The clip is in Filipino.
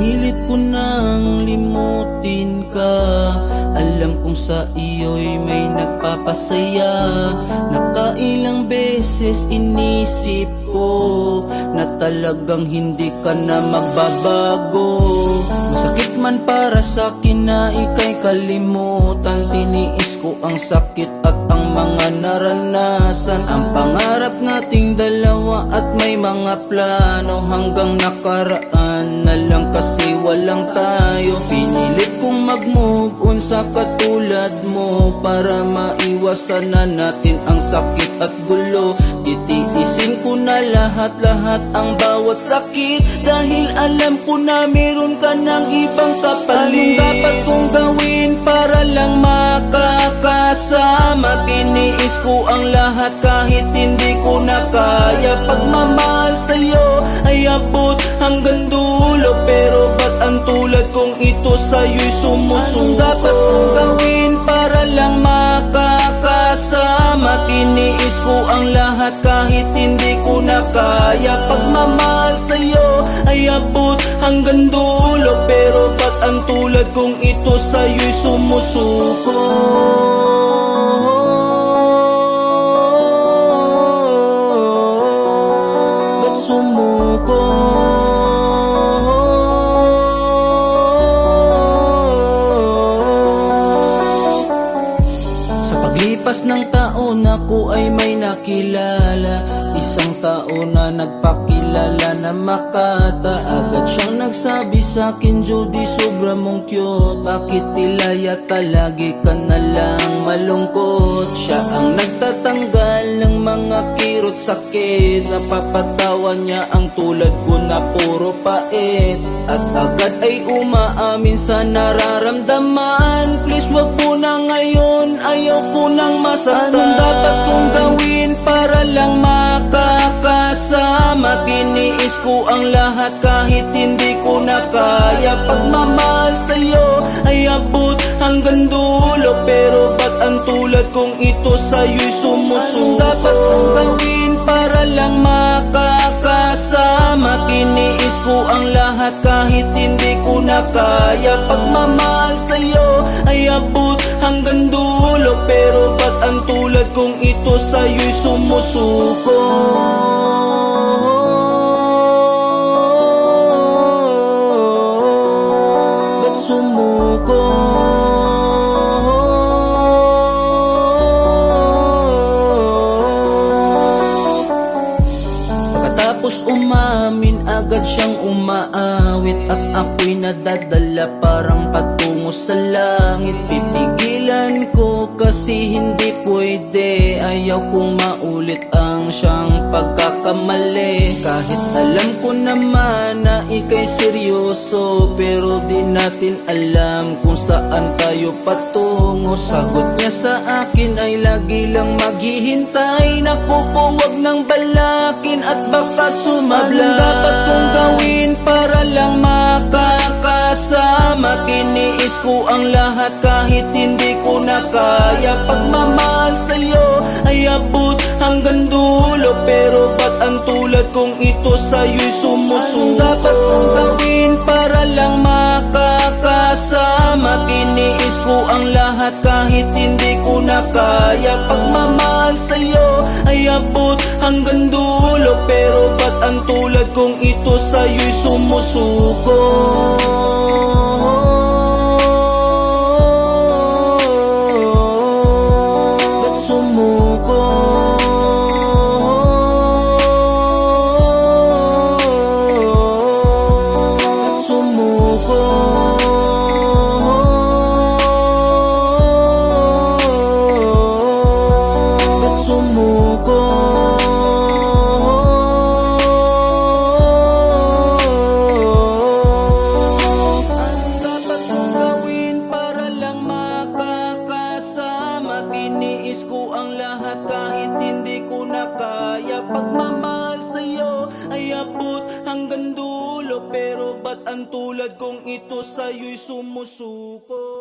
Pinilit ko nang limutin ka. Alam kong sa iyo'y may nagpapasaya. Nakailang beses inisip ko na talagang hindi ka na magbabago. Masakit man para sa'kin na ika'y kalimutan. Tiniis ko ang sakit at ang mga naranasan. Ang pangarap nating dalawa at may mga plano. Hanggang nakaraan na lang kasi walang tayo. Pinilit kong mag-move on sa katulad mo para maiwasan na natin ang sakit at gulo. Titiisin ko na lahat-lahat ang bawat sakit, dahil alam ko na meron ka ng ibang kapalit. Anong dapat kong gawin para lang makakasama? Tiniis ko ang lahat kahit hindi ko na kaya. Pagmamahal sa'yo ay abot hanggang dulo, pero ba't ang tulad kong ito sa'yo'y sumusuko? Anong dapat kong gawin para lang makakasama? Tiniis ko ang lahat kahit hindi ko na kaya. Pagmamahal sa'yo ay abot hanggang dulo, pero ba't ang tulad kong ito sa'yo'y sumusuko? Ba't sumuko? Sa paglipas ng taon ako ay may nakilala, isang tao na nagpakilala na makata. Agad siyang nagsabi sa'kin, Judy, sobra mong cute. Bakit tila yata lagi ka na lang malungkot? Siya ang nagtatanggal ng mga kirot sakit. Napapatawa niya ang tulad ko na puro pait, at agad ay umaamin sa nararamdaman. Please wag mo na ngayon, ayaw ko nang masaktan. Anong dapat kong gawin para lang makakasama? Tiniis ko ang lahat kahit hindi ko na kaya. Pagmamahal sa'yo ay abot hanggang dulo, pero ba't ang tulad kong ito sa'yo'y sumusuko? Anong dapat kong gawin para lang makakasama? Tiniis ko ang lahat kahit hindi ko na kaya. Pagmamahal sa'yo ay abot hanggang dulo, pero ba't ang tulad kong ito sa'yo'y sumusuko? Ba't sumuko? Pagkatapos umamin, agad siyang umaawit, at ako'y nadadala parang patungo sa langit. Pipigilan ko kasi hindi pwede, ayaw kong maulit ang siyang pagkakamali. Kahit alam ko naman na ika'y seryoso, pero di natin alam kung saan tayo patungo. Sagot niya sa akin ay lagi lang maghihintay. Naku po, wag nang balakin at baka sumabla. Anong dapat kong gawin para lang makakasama? Tiniis ko ang lahat kahit hindi ko na kaya. Pagmamahal sa'yo ay abot hanggang dulo, pero ba't ang tulad kong ito sa'yo'y sumusuko? Anong dapat kong gawin para lang makakasama? Tiniis ko ang lahat kahit hindi ko na kaya. Pagmamahal sa'yo ay abot hanggang dulo, pero ba't ang tulad kong ito sa'yo'y sumusuko? Ba't sumuko? Ba't sumuko? Ba't sumuko? Pero ba't ang tulad kong ito sa'yo'y sumusuko?